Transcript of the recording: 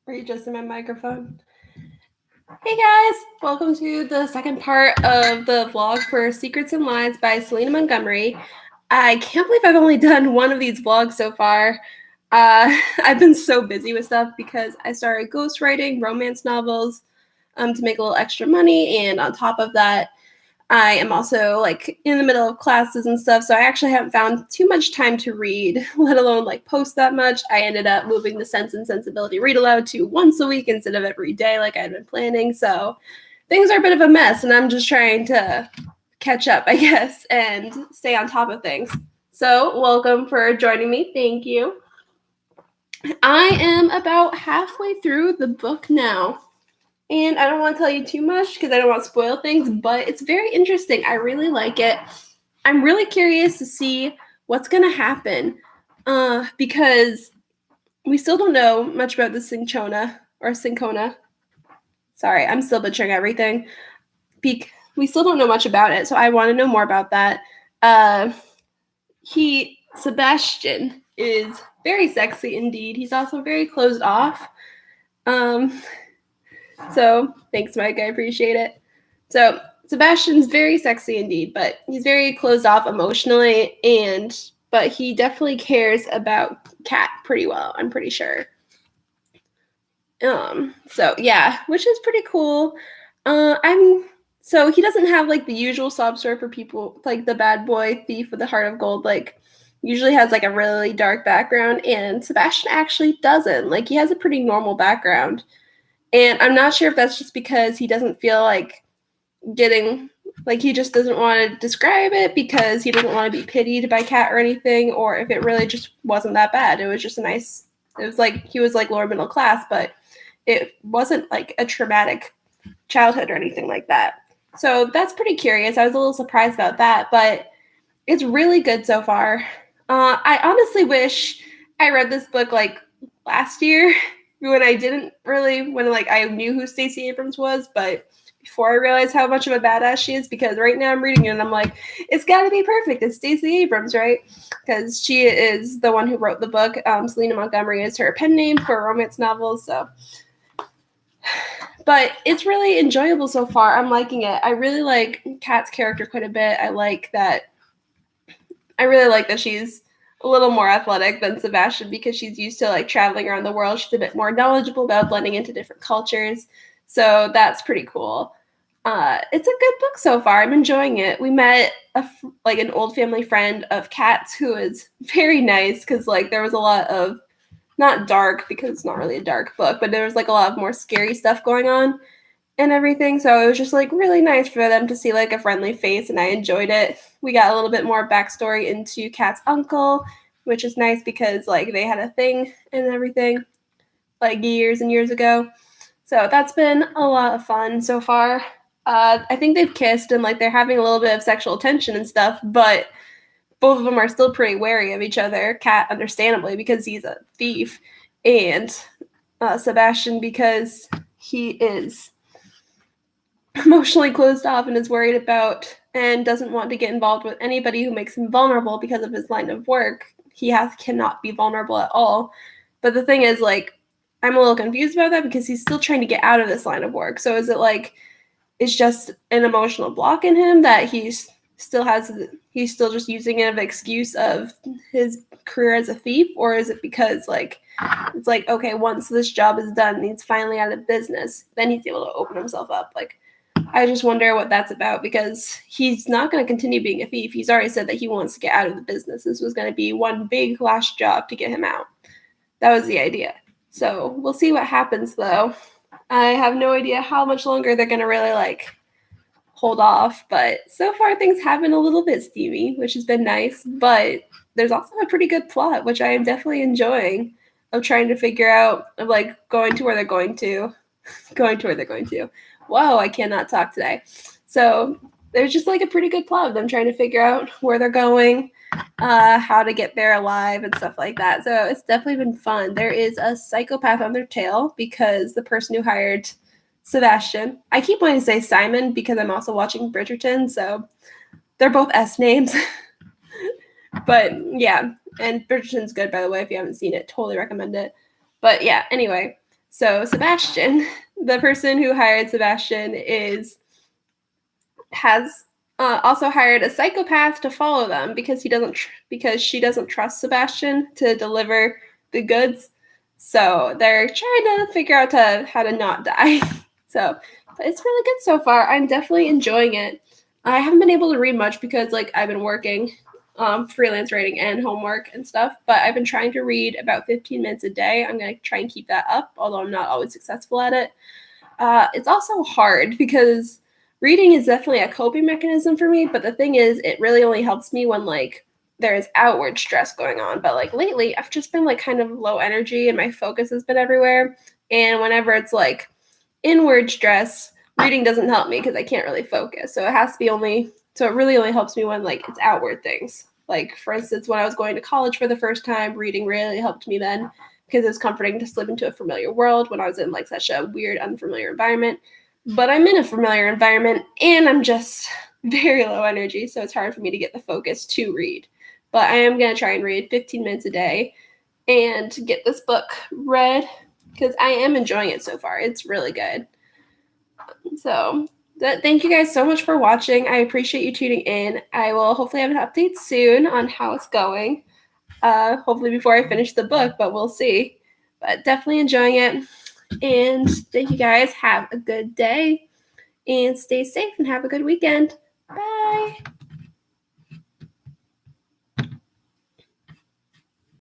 Are you just in my microphone? Hey guys, welcome to the second part of the vlog for Secrets and Lies by Selena Montgomery. I can't believe I've only done one of these vlogs so far. I've been so busy with stuff because I started ghostwriting romance novels to make a little extra money, and on top of that, I am also like in the middle of classes and stuff, so I actually haven't found too much time to read, let alone like post that much. I ended up moving the Sense and Sensibility read aloud to once a week instead of every day like I had been planning. So things are a bit of a mess, and I'm just trying to catch up, I guess, and stay on top of things. So welcome for joining me. Thank you. I am about halfway through the book now. And I don't want to tell you too much because I don't want to spoil things, but it's very interesting. I really like it. I'm really curious to see what's going to happen because we still don't know much about the Cinchona. Sorry, I'm still butchering everything. We still don't know much about it, so I want to know more about that. Sebastian is very sexy indeed. He's also very closed off. So thanks, Mike. I appreciate it. So Sebastian's very sexy indeed, but he's very closed off emotionally, but he definitely cares about Kat pretty well, I'm pretty sure. So yeah, which is pretty cool. So he doesn't have like the usual sob story for people, like the bad boy thief with the heart of gold, like usually has like a really dark background, and Sebastian actually doesn't. Like he has a pretty normal background. And I'm not sure if that's just because he doesn't feel like he just doesn't want to describe it because he doesn't want to be pitied by Kat or anything, or if it really just wasn't that bad. It was just it was like he was like lower middle class, but it wasn't like a traumatic childhood or anything like that. So that's pretty curious. I was a little surprised about that, but it's really good so far. I honestly wish I read this book like last year when I knew who Stacey Abrams was, but before I realized how much of a badass she is, because right now I'm reading it and I'm like, it's got to be perfect. It's Stacey Abrams, right? Because she is the one who wrote the book. Selena Montgomery is her pen name for romance novels, so. But it's really enjoyable so far. I'm liking it. I really like Kat's character quite a bit. I really like that she's a little more athletic than Sebastian because she's used to like traveling around the world. She's a bit more knowledgeable about blending into different cultures. So that's pretty cool. It's a good book so far. I'm enjoying it. We met an old family friend of Kat's who is very nice because like there was a lot of, not dark because it's not really a dark book, but there was like a lot of more scary stuff going on and everything. So it was just like really nice for them to see like a friendly face, and I enjoyed it. We got a little bit more backstory into Kat's uncle, which is nice because like they had a thing and everything like years and years ago. So that's been a lot of fun so far. I think they've kissed and like they're having a little bit of sexual tension and stuff, but both of them are still pretty wary of each other. Kat, understandably, because he's a thief, and Sebastian because he is emotionally closed off and is worried about and doesn't want to get involved with anybody who makes him vulnerable because of his line of work. He cannot be vulnerable at all. But the thing is, like, I'm a little confused about that because he's still trying to get out of this line of work. So is it like it's just an emotional block in him that he's still just using it as an excuse of his career as a thief, or is it because like it's like, okay, once this job is done and he's finally out of business, then he's able to open himself up? Like, I just wonder what that's about, because he's not going to continue being a thief. He's already said that he wants to get out of the business. This was going to be one big last job to get him out. That was the idea. So we'll see what happens, though. I have no idea how much longer they're going to really like hold off, but so far things have been a little bit steamy, which has been nice. But there's also a pretty good plot, which I am definitely enjoying, of trying to figure out, of like going to where they're going to. Whoa, I cannot talk today. So there's just like a pretty good plot of them trying to figure out where they're going, how to get there alive and stuff like that. So it's definitely been fun. There is a psychopath on their tail because the person who hired Sebastian, I keep wanting to say Simon because I'm also watching Bridgerton, so they're both S names. But yeah, and Bridgerton's good, by the way. If you haven't seen it, totally recommend it. But yeah, anyway, So Sebastian, the person who hired Sebastian, has also hired a psychopath to follow them because she doesn't trust Sebastian to deliver the goods. So they're trying to figure out how to not die. So, but it's really good so far. I'm definitely enjoying it. I haven't been able to read much because like I've been working, freelance writing and homework and stuff. But I've been trying to read about 15 minutes a day. I'm gonna try and keep that up, although I'm not always successful at it. It's also hard because reading is definitely a coping mechanism for me, but the thing is, it really only helps me when like there is outward stress going on. But like lately, I've just been like kind of low energy and my focus has been everywhere. And whenever it's like inward stress, reading doesn't help me because I can't really focus. So it has to be so it really only helps me when like it's outward things. Like for instance, when I was going to college for the first time, reading really helped me then because it was comforting to slip into a familiar world when I was in like such a weird, unfamiliar environment. But I'm in a familiar environment and I'm just very low energy, so it's hard for me to get the focus to read. But I am going to try and read 15 minutes a day and get this book read because I am enjoying it so far. It's really good. So thank you guys so much for watching. I appreciate you tuning in. I will hopefully have an update soon on how it's going. Hopefully before I finish the book, but we'll see. But definitely enjoying it. And thank you guys. Have a good day and stay safe and have a good weekend. Bye.